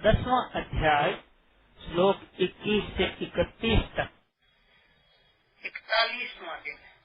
10वां अध्याय श्लोक 21 से 31 तक। 41वां दिन है।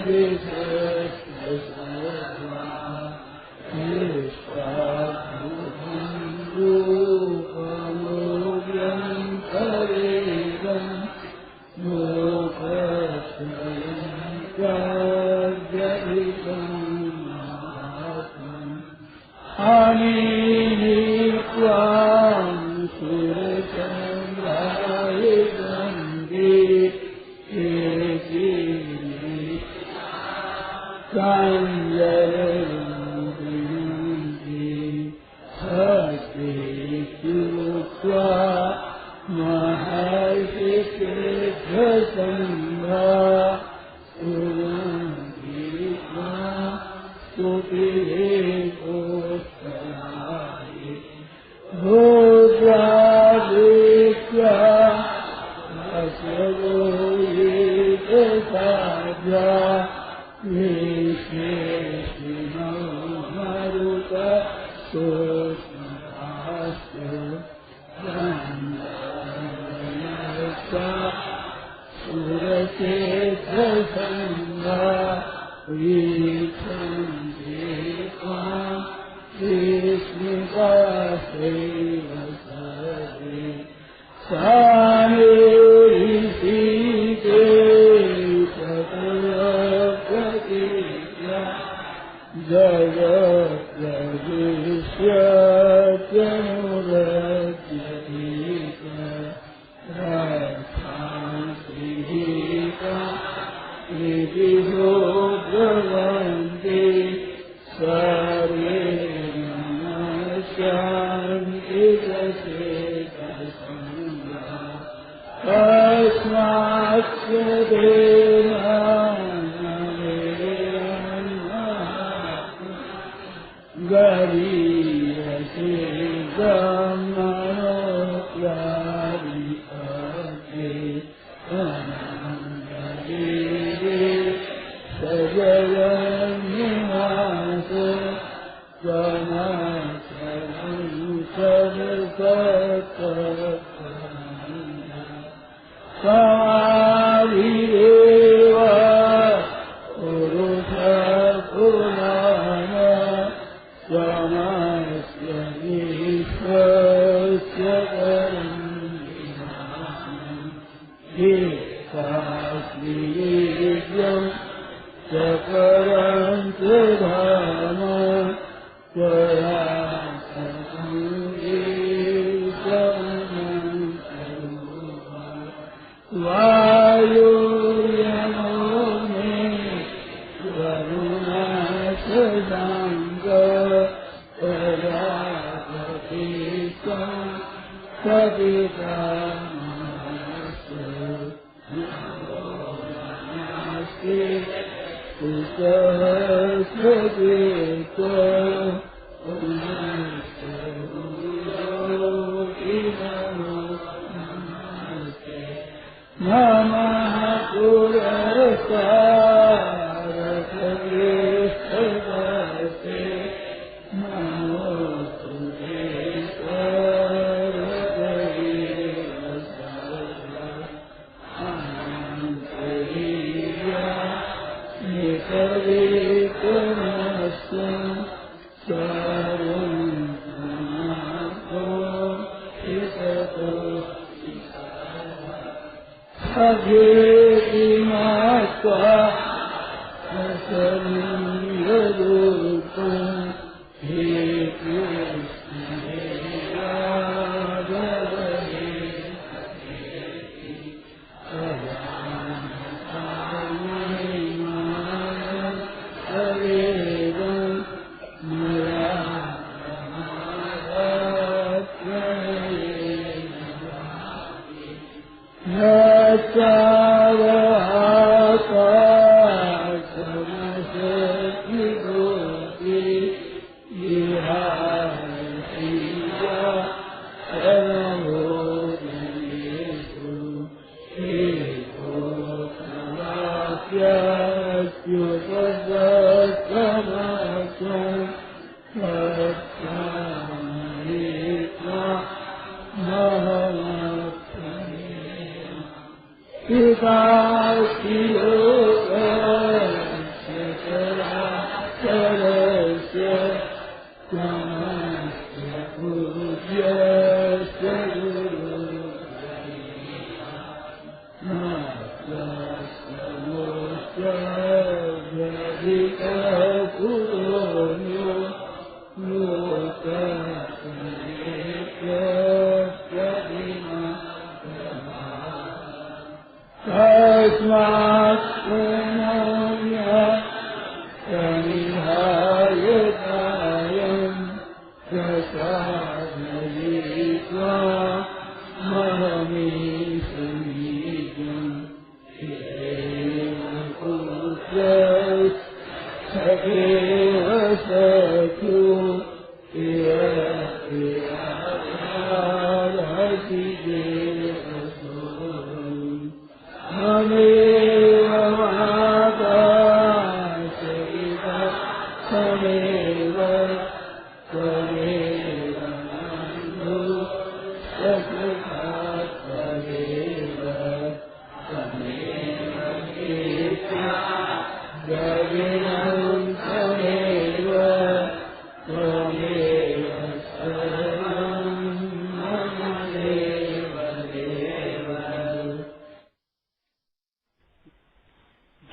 Hare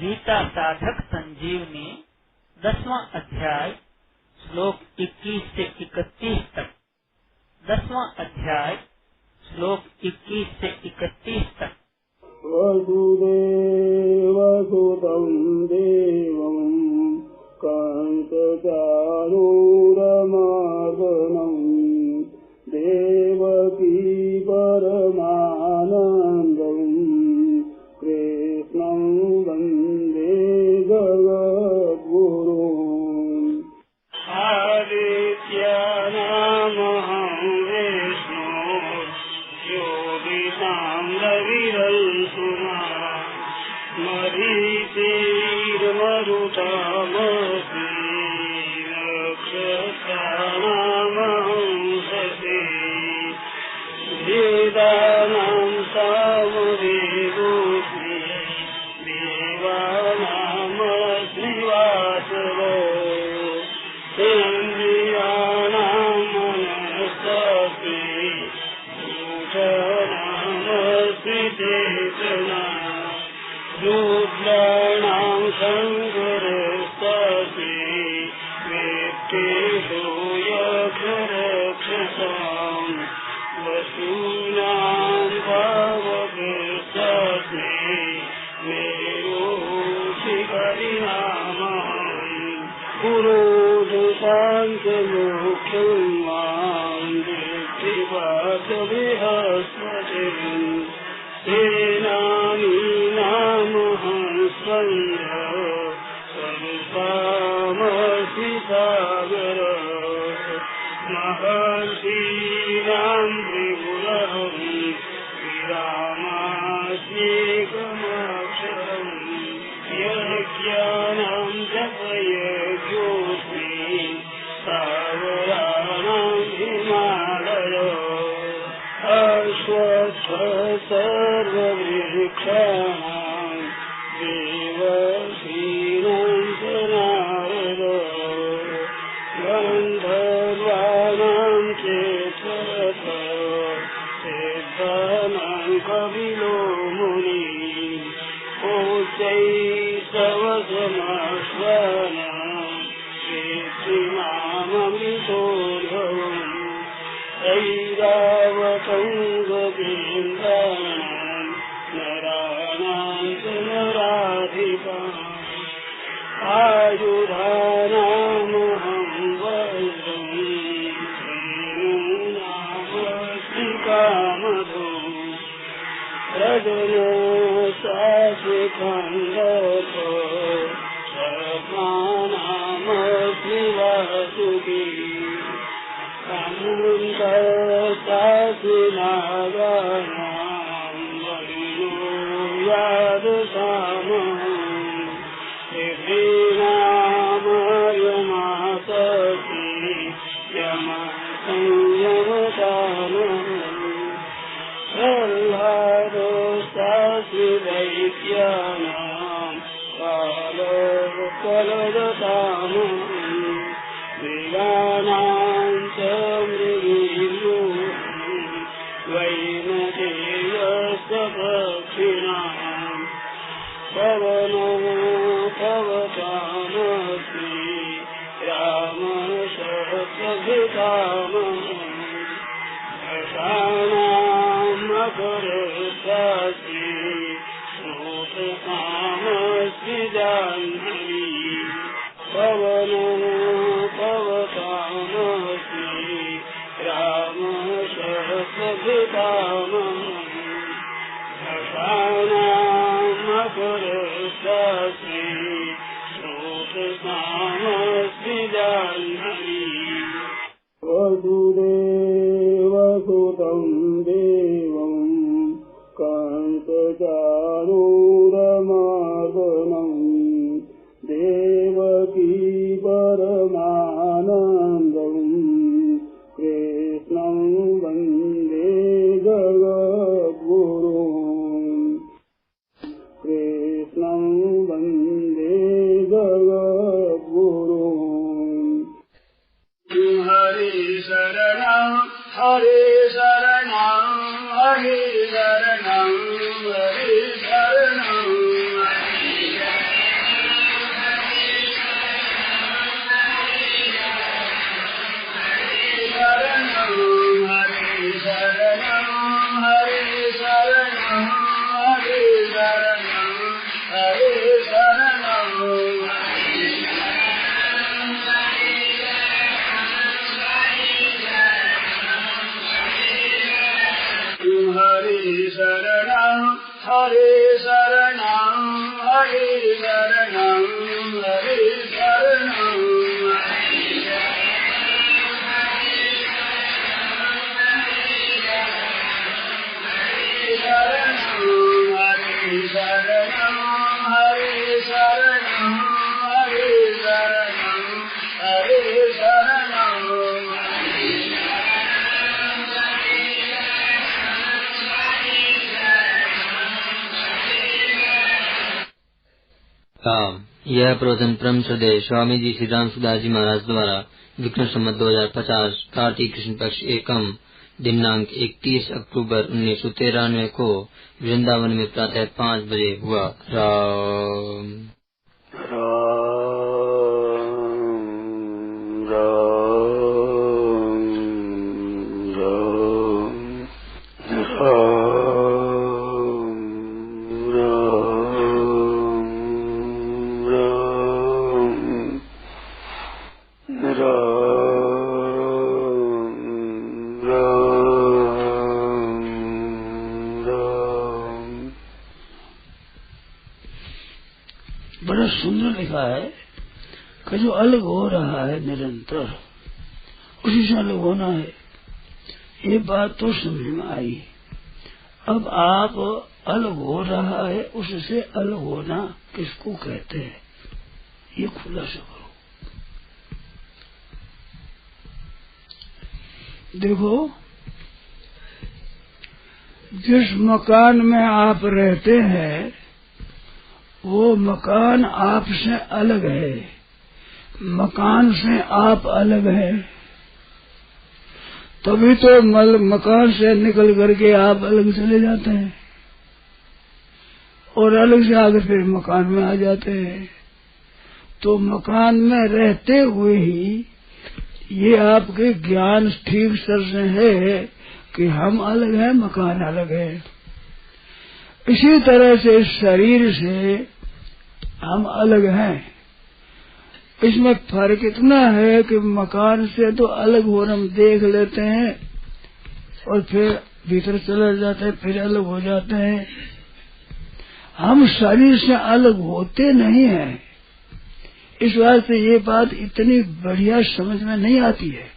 गीता साधक संजीवनी 10वां अध्याय श्लोक 21 से 31 तक। 10वां अध्याय श्लोक 21 से 31 तक। वसुदेवसुतं देवं कंसचारूरमर्दनं देवकी परमानन्दं कृष्णं वन्दे जगद्गुरुम्। आदित्यानामहं विष्णु योगिनां रविरंसुना मरीचिर्मरुतामस्मि नक्षत्राणामहं शशि वेदानां सामवेदोऽस्मि देवानामस्मि वासवो इन्द्रियाणां मनस्तस्मि भूतानामस्मि चेतना रुद्राणां शङ्करस्तस्मि वेत्तेषु यक्षरक्षसाम् वसूनां भावकृतस्मि मेरुशिखरिणामहं पुरोधशान्तमुख्यं मां दृष्टिपाशविहस्पतिम् सेनानीनामहं स्कन्धः स्वरूपामस्मि सागरः महर्षीणां त्रिपुरहं श्रीरामास्म्येकमक्षरम् यज्ञानां जपयज्ञोऽस्मि स्थावराणां हिमालयो अश्वत्थ सर्ववृक्षाणां देवर्षीणां च नारदो गन्धर्वाणां चेतरथ सिद्धानां कपिलो मुनिः उच्चैस्तवसमाश्वानां कीर्तिमाममृतोर्भवम् ऐरावतं गोविन्दानां नराणां च नराधिपाम् आयुधानामहं वज्रं धेनूनामस्मि कामधुक् रजनसास्मिखण्डको सर्वानामस्मि वासुकी नागानां वरुणो यादसामहं पृथ्वीनामयमासति यमसंयमदानम् प्रह्लादोऽस्मि दैत्यानां कालकलदतामहम् वेदानां च मृगीरूपं वैनतेयस्य पक्षिणां पवनो भवता सभकामं मकरस्यासि श्रोतकामस्मि जाह्नवी पवनो पवकामस्मि रामशः सभकामं मकरस्यासि श्रोतकामस्मि जाह्नवी वसुदेवसुतं देवं कंसचाणूरमर्दनं देवकी परमानन्दं कृष्णं वन्दे जगद्गुरुं कृष्णं वन्दे जगद्गुरुं हरे शरणं हरे शरणं हरे शरणं हरे शरणं हरे शरणं हरे शरणं हरे शरणं यह प्रवचन परम श्रद्धेय स्वामी जी श्री राम सुदास जी महाराज द्वारा विक्रम संवत 2050 कार्तिक कृष्ण पक्ष एकम दिनांक 31 अक्टूबर 1993 को वृंदावन में प्रातः 5 बजे हुआ। राम बड़ा सुंदर लिखा है कि जो अलग हो रहा है निरंतर उसी से अलग होना है। ये बात तो समझ में आई। अब आप अलग हो रहा है उससे अलग होना किसको कहते हैं, ये खुलासा करो। देखो, जिस मकान में आप रहते हैं वो मकान आपसे अलग है, मकान से आप अलग है, तभी तो मकान से निकल करके आप अलग चले जाते हैं और अलग से आगे फिर मकान में आ जाते हैं। तो मकान में रहते हुए ही ये आपके ज्ञान ठीक सर से है कि हम अलग हैं, मकान अलग है। इसी तरह से इस शरीर से हम अलग हैं। इसमें फर्क इतना है कि मकान से तो अलग होना हम देख लेते हैं और फिर भीतर चले जाते हैं, फिर अलग हो जाते हैं। हम शरीर से अलग होते नहीं हैं। इस वास्ते ये बात इतनी बढ़िया समझ में नहीं आती है।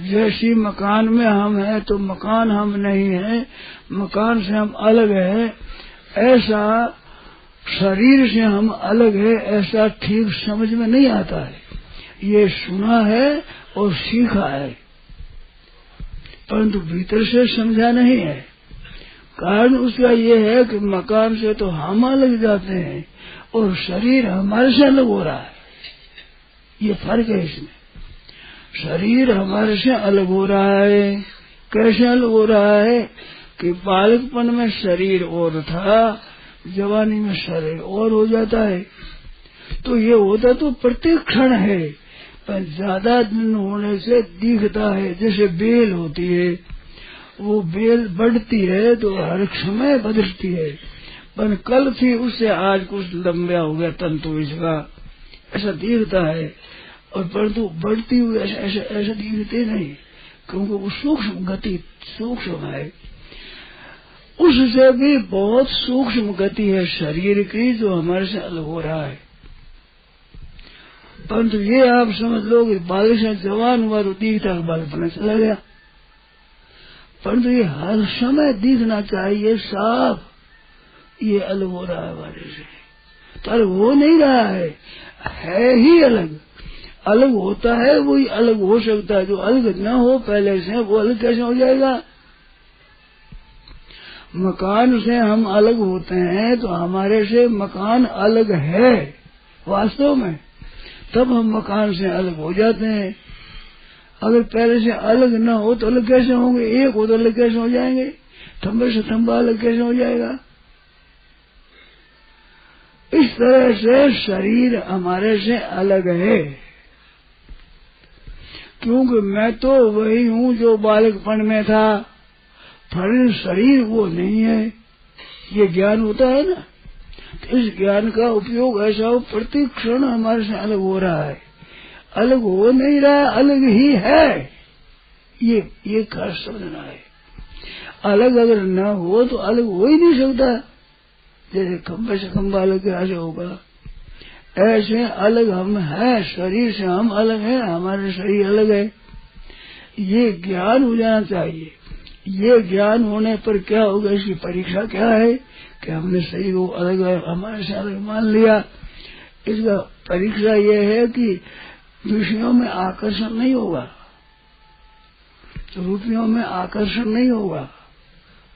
जैसी मकान में हम हैं तो मकान हम नहीं है, मकान से हम अलग है, ऐसा शरीर से हम अलग है, ऐसा ठीक समझ में नहीं आता है। ये सुना है और सीखा है, परंतु भीतर से समझा नहीं है। कारण उसका ये है कि मकान से तो हम अलग जाते हैं और शरीर हमारे से अलग हो रहा है। ये फर्क है इसमें। शरीर हमारे से अलग हो रहा है। कैसे अलग हो रहा है कि बालकपन में शरीर और था, जवानी में शरीर और हो जाता है। तो ये होता तो प्रत्येक क्षण है, पर ज्यादा दिन होने से दिखता है। जैसे बेल होती है, वो बेल बढ़ती है तो हर समय बदलती है, पर कल थी उससे आज कुछ लंबा हो गया तंतु इसका, ऐसा दिखता है। और परंतु बढ़ती हुई ऐसा दिखते नहीं, क्योंकि वो सूक्ष्म गति सूक्ष्म है। उससे भी बहुत सूक्ष्म गति है शरीर की, जो हमारे से अलग हो रहा है। परंतु ये आप समझ लो कि बाल से जवान हुआ तो दिखता है, बालपन चला गया। परंतु ये हर समय दिखना चाहिए साफ, ये अलग हो रहा है हमारे से, तो अलग हो नहीं रहा है ही अलग। अलग होता है वही अलग हो सकता है, जो अलग न हो पहले से वो अलग कैसे हो जाएगा। मकान से हम अलग होते हैं तो हमारे से मकान अलग है वास्तव में, तब हम मकान से अलग हो जाते हैं। अगर पहले से अलग न हो तो अलग कैसे होंगे, एक हो तो अलग कैसे हो जाएंगे, थंबे से थंबा अलग कैसे हो जाएगा। इस तरह से शरीर हमारे से अलग है, क्योंकि मैं तो वही हूँ जो बालकपन में था, पर शरीर वो नहीं है। ये ज्ञान होता है ना, तो इस ज्ञान का उपयोग ऐसा हो प्रति क्षण हमारे से अलग हो रहा है, अलग हो नहीं रहा, अलग ही है। ये खास समझना है। अलग अगर न हो तो अलग हो ही नहीं सकता। जैसे खंबे से खंबा अलग कैसे होगा, ऐसे अलग हम हैं, शरीर से हम अलग हैं, हमारे शरीर अलग है। ये ज्ञान हो जाना चाहिए। ये ज्ञान होने पर क्या होगा, इसकी परीक्षा क्या है कि हमने शरीर को अलग हमारे से अलग मान लिया। इसका परीक्षा ये है कि विषयों में आकर्षण नहीं होगा, रुपयों में आकर्षण नहीं होगा।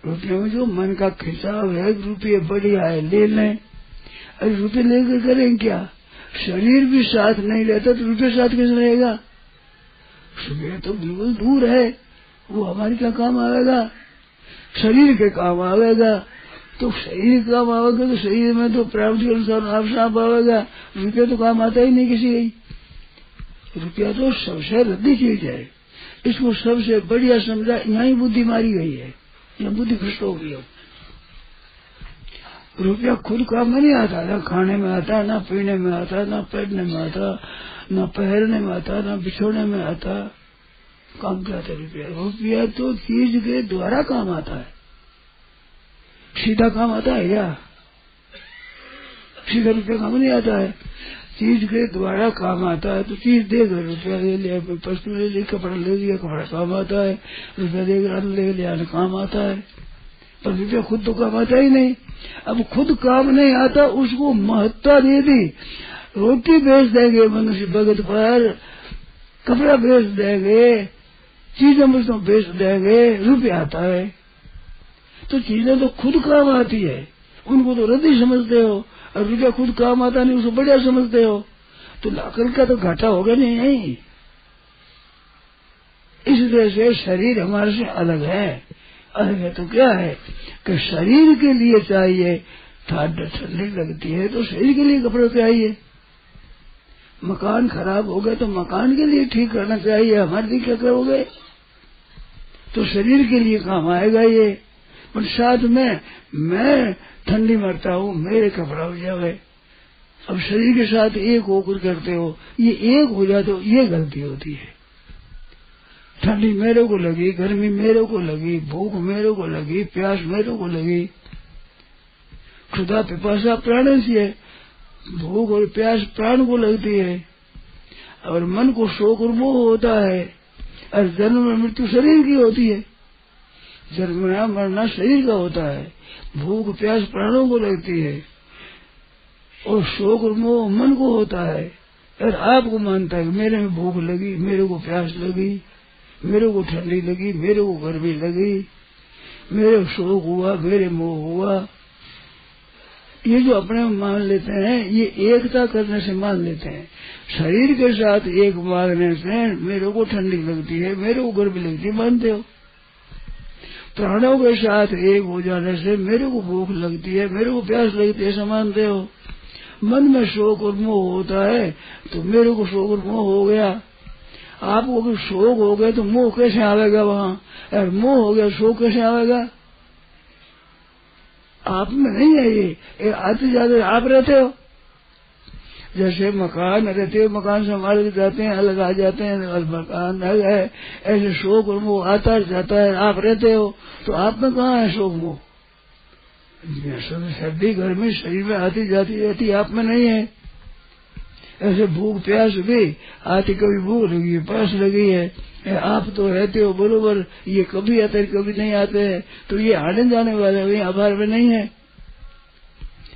रुपयों में जो मन का खिंचाव है, रुपये बढ़िया है ले लें, अरे रुपये लेकर करें क्या। शरीर भी साथ नहीं लेता तो रुपये साथ कैसे रहेगा। शरीर तो बिल्कुल दूर है, वो हमारे क्या काम आवेगा, शरीर के काम आवेगा। तो शरीर काम आवेगा तो शरीर में तो प्राप्ति के अनुसार आप साफ आवेगा, रुपया तो काम आता ही नहीं किसी का। रुपया तो सबसे रद्दी चीज है, इसको सबसे बढ़िया समझा, यहाँ ही बुद्धि मारी गई है, यहाँ बुद्धि भ्रष्ट हो गई है। रुपया खुद काम में नहीं आता, ना खाने में आता, ना पीने में आता, ना पहनने में आता, ना पहनने में आता, ना बिछोने में आता। काम क्या आता रुपया। रुपया तो चीज के द्वारा काम आता है, सीधा काम आता है क्या, सीधा रुपया काम नहीं आता है, चीज के द्वारा काम आता है। तो चीज देकर रुपया ले लिया, वस्तु ले ली, कपड़ा ले लिया, कपड़ा काम आता है, रुपया देकर अन्न ले लिया, अन्न काम आता है। पर रुपया खुद तो काम आता ही नहीं। अब खुद काम नहीं आता, उसको महत्ता दे दी। रोटी बेच देंगे मनुष्य भगत पर, कपड़ा बेच देंगे, चीजें वस्तु बेच देंगे, रुपया आता है। तो चीजें तो खुद काम आती है, उनको तो रद्दी समझते हो, और रुपया खुद काम आता नहीं, उसको बढ़िया समझते हो। तो लाकर का तो घाटा होगा नहीं। इसलिए से शरीर हमारे से अलग है। अलग है तो क्या है कि शरीर के लिए चाहिए, ठंडी लगती है तो शरीर के लिए कपड़े चाहिए। मकान खराब हो गए तो मकान के लिए ठीक करना चाहिए, हमारे लिए क्या करोगे। तो शरीर के लिए काम आएगा ये। पर साथ में मैं ठंडी मरता हूँ, मेरे कपड़ा हो जाए। अब शरीर के साथ एक होकर करते हो, ये एक हो जाए तो ये गलती होती है। ठंडी मेरे को लगी, गर्मी मेरे को लगी, भूख मेरे को लगी, प्यास मेरे को लगी। खुदा पिपासा प्राण से है, भूख और प्यास प्राण को लगती है, और मन को शोक और मोह होता है, और जन्म और मृत्यु शरीर की होती है। जन्मना मरना शरीर का होता है, भूख प्यास प्राणों को लगती है, और शोक और मोह मन को होता है। और आपको मानता है कि मेरे में भूख लगी, मेरे को प्यास लगी, मेरे को ठंडी लगी, मेरे को गर्मी लगी, मेरे शोक हुआ, मेरे मोह हुआ। ये जो अपने मान लेते हैं, ये एकता करने से मान लेते हैं। शरीर के साथ एक मानने से मेरे को ठंडी लगती है, मेरे को गर्मी लगती है, मानते हो। प्राणों के साथ एक हो जाने से मेरे को भूख लगती है, मेरे को प्यास लगती है, ऐसा मानते हो। मन में शोक और मोह होता है तो मेरे को शोक और मोह हो गया। आपको अगर शोक हो गया तो मोह कैसे आवेगा वहाँ, और मोह हो गया शोक कैसे आवेगा? आप में नहीं है ये आते जाते आप रहते हो। जैसे मकान रहते हो, मकान से हमारे जाते हैं, अलग आ जाते हैं, मकान अलग है, ऐसे शोक और मोह आता जाता है। आप रहते हो तो आप में कहाँ है शोक मोह? सर्दी गर्मी शरीर में आती जाती रहती, आप में नहीं है। ऐसे भूख प्यास भी आती, कभी भूख लगी प्यास लगी है, आप तो रहते हो बरोबर। ये कभी आते हैं कभी नहीं आते हैं, तो ये आने जाने वाले आभार में नहीं है।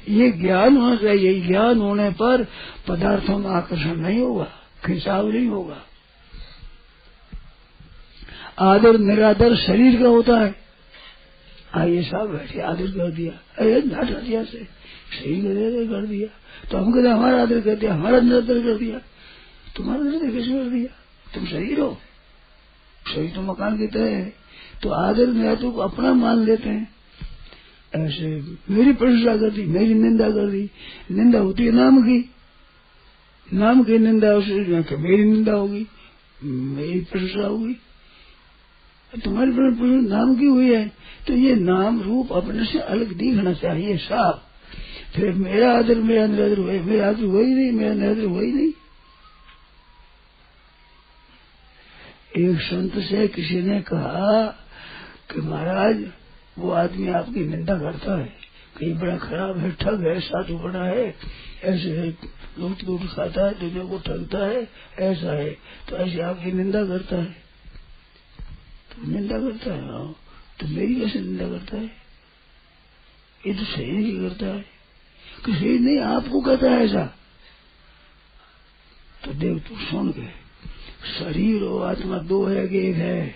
ये ज्ञान होना चाहिए। ज्ञान होने पर पदार्थों में आकर्षण नहीं होगा, खिंचाव नहीं होगा। आदर निरादर शरीर का होता है। आइए साहब बैठे, आदर कर दिया, अरे नाटा दिया से शरीर कर दिया, तो हम कहते हमारा आदर कर दिया, हमारा निरादर कर दिया। तुम्हारा निरादर कैसे कर दिया? तुम शरीर हो, शरीर तो मकान की तरह है। तो आदर निरादर को अपना मान लेते हैं। ऐसे मेरी प्रशंसा कर दी, मेरी निंदा कर दी। निंदा होती है नाम की, नाम की निंदा उससे मेरी निंदा होगी, मेरी प्रशंसा होगी। तुम्हारी प्रशंसा नाम की हुई है तो ये नाम रूप अपने से अलग दिखना चाहिए साफ। फिर मेरा आदर मेरा निरादर हुए, मेरा आदर हुआ ही नहीं, मेरा निरादर हुआ ही नहीं। एक संत से किसी ने कहा कि महाराज वो आदमी आपकी निंदा करता है, कहीं बड़ा खराब है, ठग है, साधु बना है, ऐसे है, लूट खाता है, दुनिया को ठगता है, ऐसा है, तो ऐसे आपकी निंदा करता है। तो निंदा करता है, हाँ, तो मेरी कैसे निंदा करता है? ये तो सही नहीं करता है। कि सही नहीं, आपको कहता है ऐसा। तो देख तू सुन के, शरीर और आत्मा दो है कि एक है?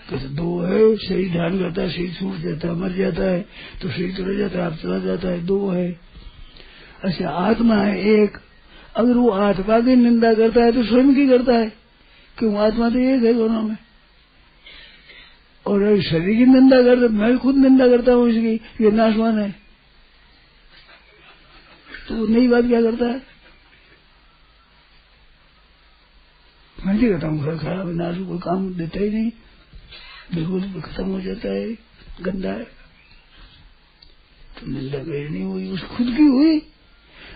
कहते दो है। शरीर ध्यान करता है, शरीर छूट जाता है, मर जाता है, तो शरीर चला जाता है, आप चला जाता है, दो है। अच्छा आत्मा है एक। अगर वो आत्मा की निंदा करता है तो स्वयं की करता है, क्यों? आत्मा तो एक है दोनों में। और अगर शरीर की निंदा करता, मैं खुद निंदा करता हूँ इसकी, ये नाशवान है, तो वो नई बात क्या करता है? मैं नहीं कहता हूँ खराब है, नाशु कोई काम देता ही नहीं, बिल्कुल खत्म हो जाता है, गंदा है। तो निंदा मेरी नहीं हुई, उस खुद की हुई।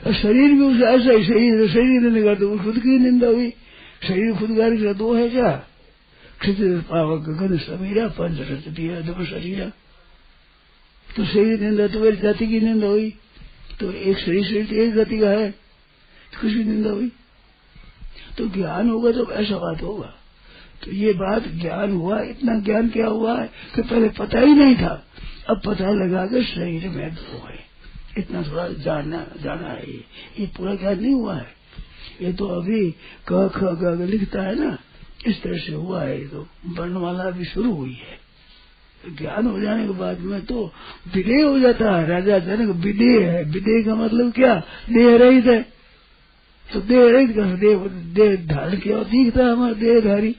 और शरीर भी उसे ऐसा ही, शरीर निंदा करते उस खुद की निंदा हुई। शरीर खुदगारी का दो है क्या? क्षितिज पावक गगन समीरा पंच रचतिया दब शरीरा। तो शरीर निंदा तो मेरी जाति की निंदा हुई। तो एक शरीर एक गति का है, किसकी निंदा हुई? तो ज्ञान होगा तो ऐसा बात होगा। तो ये बात ज्ञान हुआ, इतना ज्ञान क्या हुआ है कि पहले पता ही नहीं था, अब पता लगा कि शरीर में दो है। इतना थोड़ा जाना है, ये पूरा ज्ञान नहीं हुआ है। ये तो अभी क ख ग लिखता है ना, इस तरह से हुआ है। तो वर्णमाला अभी शुरू हुई है। ज्ञान हो जाने के बाद में तो विदेह हो जाता है। राजा जनक विदेह है। विदेह का मतलब क्या? देह रहित है। तो देह रहित का देह धारण किया दिखता है हमारा देहधारी,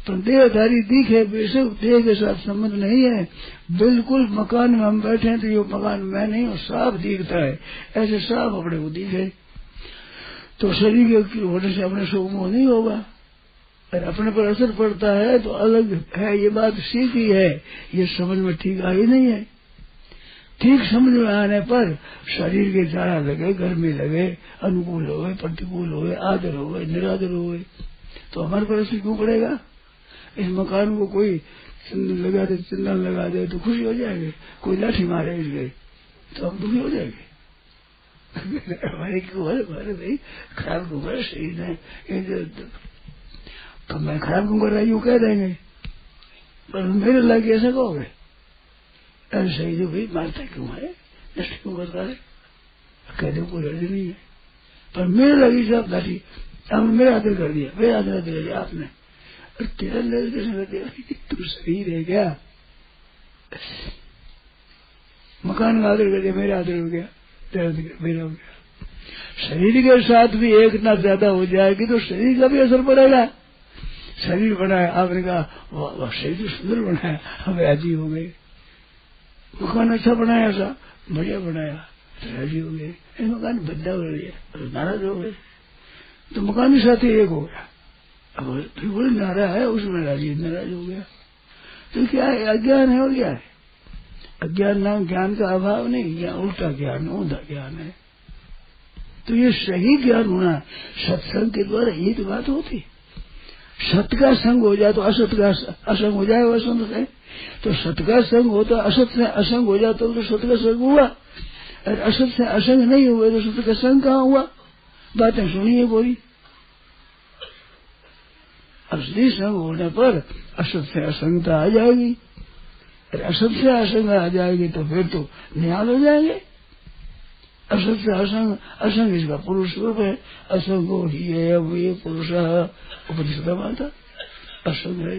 पर देहधारी दिखे बेशक देह के साथ संबंध नहीं है। बिल्कुल मकान में हम बैठे हैं तो ये मकान मैं नहीं हूँ, साफ दिखता है, ऐसे साफ अपने को दिखे। तो शरीर के होने से अपने शोक मोह नहीं होगा। और अपने पर असर पड़ता है तो अलग है, ये बात सीखी है, ये समझ में ठीक आई नहीं है। ठीक समझ में आने पर शरीर के जाड़ा लगे, गर्मी लगे, अनुकूल हो गए, प्रतिकूल हो गए, आदर हो गए, निरादर हो गए, तो हमारे पर असर क्यों पड़ेगा? इस मकान को कोई चंदन लगा दे, चंदन लगा दे तो खुशी हो जाएंगे, कोई लाठी मारे इसके तो हम दुखी हो जाएंगे। हमारे क्यों है? हमारे भाई खराब क्यों कर शरीर है, तो मैं खराब क्यों कर रहा यूं कह देंगे, पर मेरे लागे ऐसा कहोगे ऐसे ही जो भाई मारता क्यों है, नष्ट क्यों करता है, कह दे कोई अर्ज नहीं है। पर मेरे लगी सब लाठी, अब मेरा आदर कर दिया, मेरा आदर कर दिया आपने, तेरा आदर कैसे कर दिया? तू सही रह गया, मकान का आदर कर दिया, मेरा आदर हो गया, तेरा मेरा हो गया। शरीर के साथ भी एक ना ज्यादा हो जाएगी तो शरीर का भी असर पड़ेगा। शरीर बनाया, आपने कहा वाह शरीर सुंदर बनाया, हम राजी हो गए। मकान अच्छा बनाया, सा बढ़िया बनाया, राजी हो गए, मकान बदला हो गया, नाराज हो गए, तो मकानी साथी एक हो गया। अब फिर बोले नारा है, उसमें राजी नाराज हो गया। तो क्या है, अज्ञान है और क्या है? अज्ञान नाम ज्ञान का अभाव नहीं, ज्ञान उल्टा ज्ञान, ऊंधा ज्ञान है। तो ये सही ज्ञान होना सत्संग के द्वारा ये तो बात होती। सत्य का संग हो जाए तो असत का असंग हो जाए, वह संत है। तो सत्य का संग होता, असत से असंग हो जाता तो सत्य का संग हुआ, और असत से असंग नहीं हुए तो सत्य का संग कहाँ हुआ? बातें सुनिए कोई। असली संग होने पर असत से असंगता आ जाएगी, और असत से असंग आ जाएगी तो फिर तो निहाल हो जाएंगे। असत से असंग, असंग इसका पुरुष रूप है। असंगो ही है अब ये पुरुष उपनिषद माता असंग है,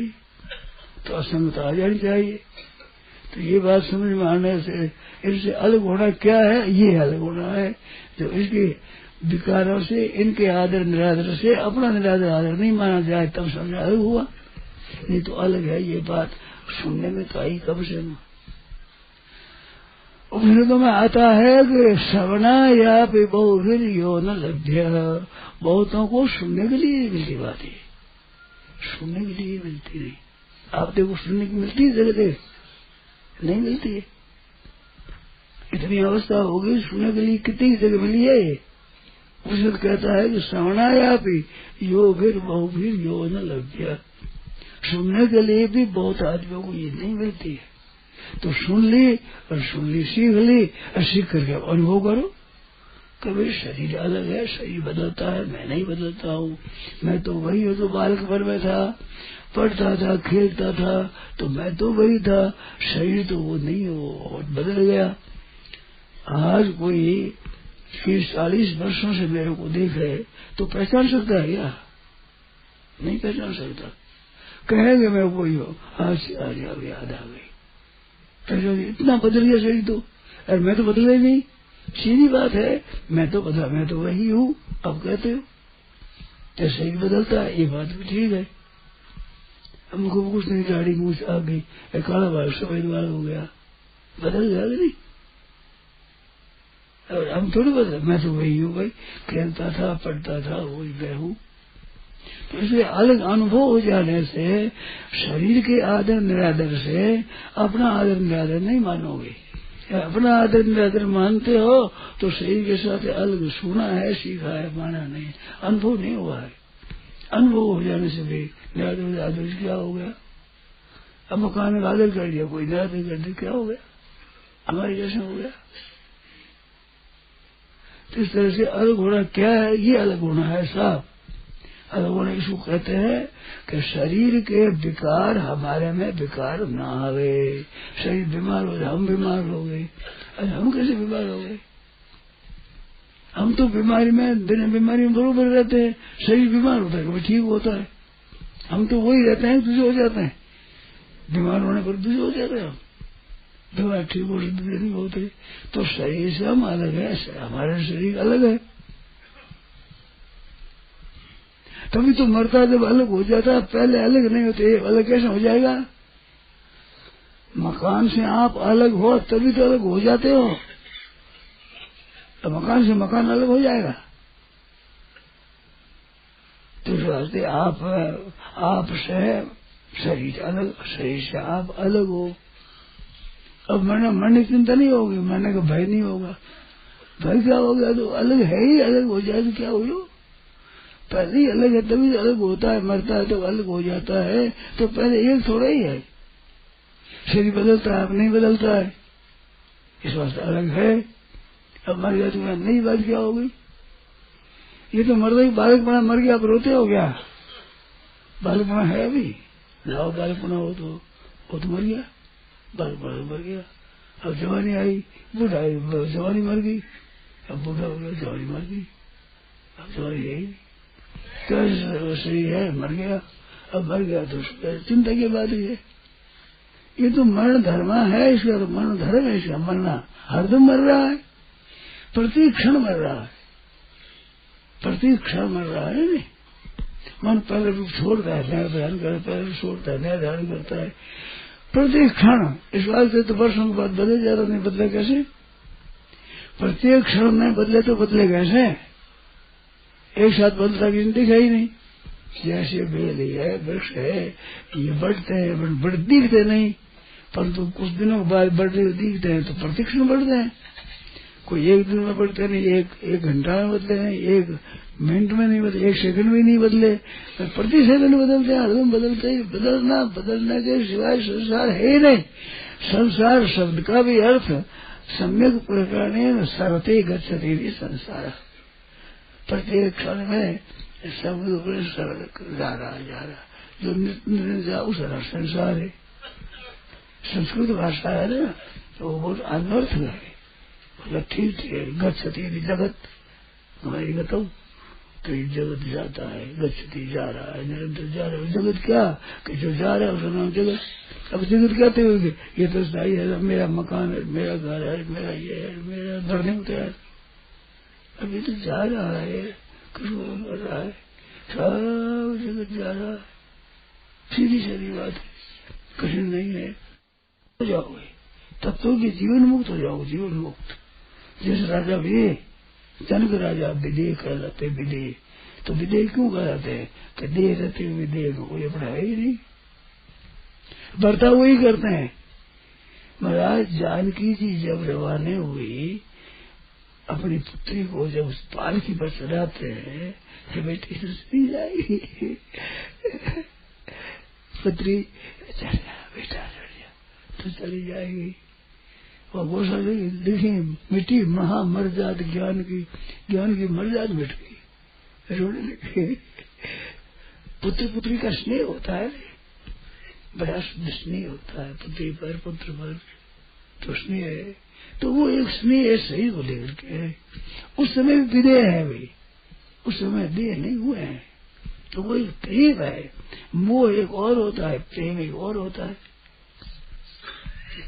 तो असंगता आ जानी चाहिए। तो ये बात समझ में आने से इससे अलग होना क्या है? ये अलग होना है जो इसके विकारों से, इनके आदर निरादर से अपना निरादर आदर नहीं माना जाए, तब समझ अलग हुआ। नहीं तो अलग है। ये बात सुनने में तो आई कब से। उपनिषदों में आता है कि श्रवणा या बहुभिर यो न लभ्य। बहुतों को सुनने के लिए मिलती बात है, सुनने के लिए मिलती नहीं। आप देखो सुनने की मिलती है जगह नहीं मिलती है। इतनी अवस्था होगी सुनने के लिए कितनी जगह मिली है। उपनिषद कहता है कि श्रवणा या योभिर बहुभिर यो न लभ्य। सुनने के लिए भी बहुत आदमियों को ये नहीं मिलती है। तो सुन ली और सीख ली, और सीख करके अनुभव करो। कभी शरीर अलग है, शरीर बदलता है, मैं नहीं बदलता हूँ। मैं तो वही हूँ जो बालकपन में था, पढ़ता था, खेलता था, तो मैं तो वही था। शरीर तो वो नहीं है, वो बदल गया। आज कोई 30-40 वर्षों से मेरे को देख रहे तो पहचान सकता है क्या? नहीं पहचान सकता। कहेंगे मैं वही हूँ, आज याद आ गई। इतना बदल गया शरीर तो, और मैं तो बदला ही नहीं। सीधी बात है, मैं तो बदला, मैं तो वही हूँ। अब कहते हो तो शरीर बदलता है, ये बात भी ठीक है। हमको कुछ नहीं, दाढ़ी मूछ आ गई, काला बाल सफेद बाल हो गया, बदल गया नहीं। और हम थोड़ी बदल, मैं तो वही हूँ भाई, खेलता था, पढ़ता था, वही मैं हूँ। तो इसलिए अलग अनुभव हो जाने से शरीर के आदर निरादर से अपना आदर निरादर नहीं मानोगे। अपना आदर निरादर मानते हो तो शरीर के साथ अलग सुना है, सीखा है, माना नहीं, अनुभव नहीं हुआ है। अनुभव हो जाने से भी निरादर आदर क्या हो गया? अब मकान का आदर कर दिया, कोई निरादर कर दिया, क्या हो गया? हमारे जैसे हो गया। तो इस तरह से अलग होना क्या है? ये अलग होना है साहब। अलग होने इसको कहते हैं कि शरीर के विकार हमारे में विकार ना आवे। शरीर बीमार हो जाए, हम बीमार हो गए। अरे हम कैसे बीमार हो गए? हम तो बीमारी में, बिना बीमारी में बरोबर रहते हैं। शरीर बीमार होता है, कभी ठीक होता है। हम तो वही रहते हैं, दूसरे हो जाते हैं। बीमार होने पर दूसरे हो जाते हैं। हम बीमार ठीक हो दूसरे नहीं होते। तो शरीर से हम अलग है, हमारा शरीर अलग है। तभी तो मरता जब अलग हो जाता है, पहले अलग नहीं होते। अलग कैसे हो जाएगा? मकान से आप अलग हो तभी तो अलग हो जाते हो। तो मकान से मकान अलग हो जाएगा। तो इस वास्ते आप से शरीर अलग, शरीर से आप अलग हो। अब मरने की चिंता नहीं होगी, मरने का भय नहीं होगा। भय क्या हो गया? तो अलग है ही, अलग हो जाए तो क्या हो? पहले ही अलग है तभी तो अलग होता है, मरता है तो अलग हो जाता है। तो पहले एक थोड़ा ही है। शरीर बदलता है, अब नहीं बदलता है, इस वास्ते अलग है। अब मर गया तो नई बात क्या हो गई? ये तो मर गई, बालकपना मर गया, अब रोते हो क्या? बालकपना है अभी, लाओ बालकपना हो तो वो तो मर गया, बालकपना मर गया। अब जवानी आई, बूढ़ा आई, जवानी मर गई। अब बूढ़ा हो गया, जवानी मर गई। अब जवानी है ही शरीर है, मर गया। अब मर गया तो चिंता की बात ही है। ये तो मरण धर्म है, इसका तो मरण धर्म है। इसका मरना हरदम मर रहा है, प्रति क्षण मर रहा है, प्रति क्षण मर रहा है। नहीं, मन पहले रूप छोड़ता है, नया ध्यान करता है, पहले छोड़ता है, नया ध्यान करता है, प्रति क्षण। इस बात से तो वर्षों के बाद बदल जाता, नहीं बदला कैसे? प्रत्येक क्षण में बदले तो बदले कैसे, एक साथ बदलता किसी दिखा ही नहीं। जैसे बेल है, वृक्ष है, ये बढ़ते हैं, बढ़ दिखते नहीं, परंतु कुछ दिनों के बाद बढ़ते हुए दिखते हैं तो प्रतिक्षण बढ़ते हैं। कोई एक दिन में बढ़ते नहीं, एक घंटा में बदले नहीं, एक मिनट में नहीं बदले, एक सेकंड में नहीं बदले, प्रति सेकंड बदलते हैं, हरदम बदलते ही। बदलने के सिवाय संसार है ही नहीं। संसार शब्द का भी अर्थ सम्यक प्रकरण सरते गच्छति संसार। प्रत्येक क्षण में सब सरल जा रहा, जो नित्य जाओ सरल संसार है। संस्कृत भाषा है ना, तो वो बहुत अनर्थ है, मतलब ठीक है। गच्छति जगत, हमारी गतौ तो ये जगत जाता है, गच्छति जा रहा है, निरंतर जा रहा है। जगत क्या कि जो जा रहा है उसका नाम जगत। अब जगत कहते हुए ये तो स्थायी है, मेरा मकान है, मेरा घर है, मेरा ये है, मेरा घर नहीं होता है। अभी तो जा रहा है, कुछ कर रहा है, सब जगत जा रहा है। सीधी सीधी बात है, कठिन नहीं है। हो जाओगे तब तो कि जीवन मुक्त हो जाओगे, जीवन मुक्त। जैसे राजा विदेह, जनक राजा विदेह कहलाते। विदेह तो विदेह क्यों कहलाते हैं कि देह रहते हुए विदेह को कोई अपना है ही नहीं, बर्ताव वही करते हैं। महाराज जानकी जी जब रवाना हुई, अपनी पुत्री को जब उस पालकी पर चढ़ाते हैं कि बेटी सुस्ती जाएगी, पुत्री चढ़ जा बेटा, चढ़ जा तो चली जाएगी। और वो सब देखिए मिट्टी महा मर्जाद ज्ञान की मर्जाद मिट गई, रोने लगे। पुत्र पुत्री का स्नेह होता है, बड़ा स्नेह होता है पुत्री पर, पुत्र पर तो स्नेह है। तो वो एक स्नेह है सही को लेकर के। उस समय विदेह है भाई, उस समय देह नहीं हुए हैं, तो वो एक प्रेम है। मोह एक और होता है, प्रेम एक और होता है।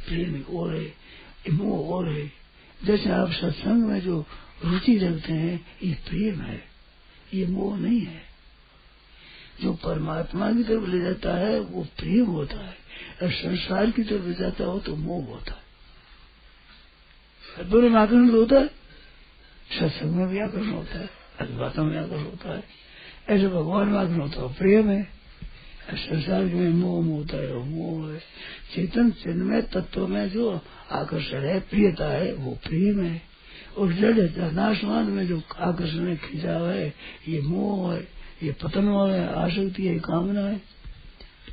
प्रेम एक और है, मोह और है। जैसे आप सत्संग में जो रुचि रखते हैं, ये प्रेम है, ये मोह नहीं है। जो परमात्मा की तरफ ले जाता है वो प्रेम होता है, और संसार की तरफ ले जाता हो तो मोह होता है। दोनों में आकर्षण होता है, सत्संग में भी आकर्षण होता है, बातों में आकर्षण होता है। ऐसे भगवान में आकर्षण होता है, प्रेम है। संसार में मोह होता है, वो मोह है। चेतन चिन्मय तत्व में जो आकर्षण है, प्रियता है, वो प्रेम है। और जड़ नाशवान में जो आकर्षण है, खिंचाव है, ये मोह है, ये पतन है, आसक्ति है, कामना है।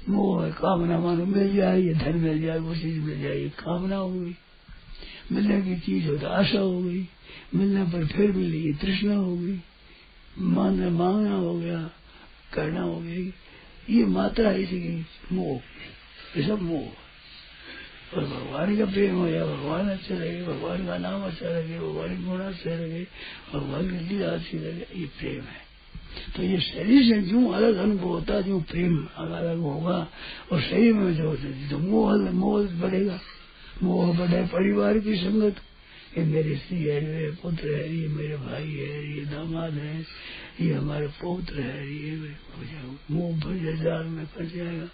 मोह है, कामना मानो मिल जाए, ये धन मिल जाए, वो चीज मिल जाए, ये कामना हो गई। मिलने की चीज हो तो आशा हो गई, मिलने पर फिर मिली, ये तृष्णा हो गई। मांगना हो गया, करना हो गई, ये मात्रा इसी की मोह, ये सब मोह। और भगवान का प्रेम हो या भगवान अच्छे लगे, भगवान का नाम अच्छा लगे, भगवान के गुण अच्छे लगे, भगवान की लीला अच्छी लगे, ये प्रेम है। तो ये शरीर से जो अलग अनुभव होता है, जो प्रेम अलग होगा, और शरीर में जो मोह बढ़ेगा, मोह बढ़े परिवार की संगत, ये मेरी स्त्री है, मेरे पुत्र है, ये मेरे भाई है, ये दामाद है, ये हमारे पौत्र है, ये मुंह भर जाल में फंस जाएगा।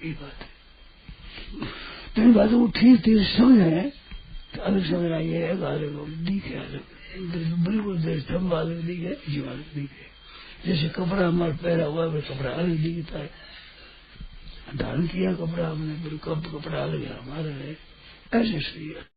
ये बात है। तो इन बातों को ठीक समझे तो अलग समझ आई है, अलग दिखे, अलग बिल्कुल स्तंभ अलग दिखे, जीव अलग दिखे। जैसे कपड़ा हमारा पहरा हुआ है, कपड़ा अलग दिखता है, धारण किया कपड़ा हमने, कपड़ा अलग है हमारा है, ऐसे सही है।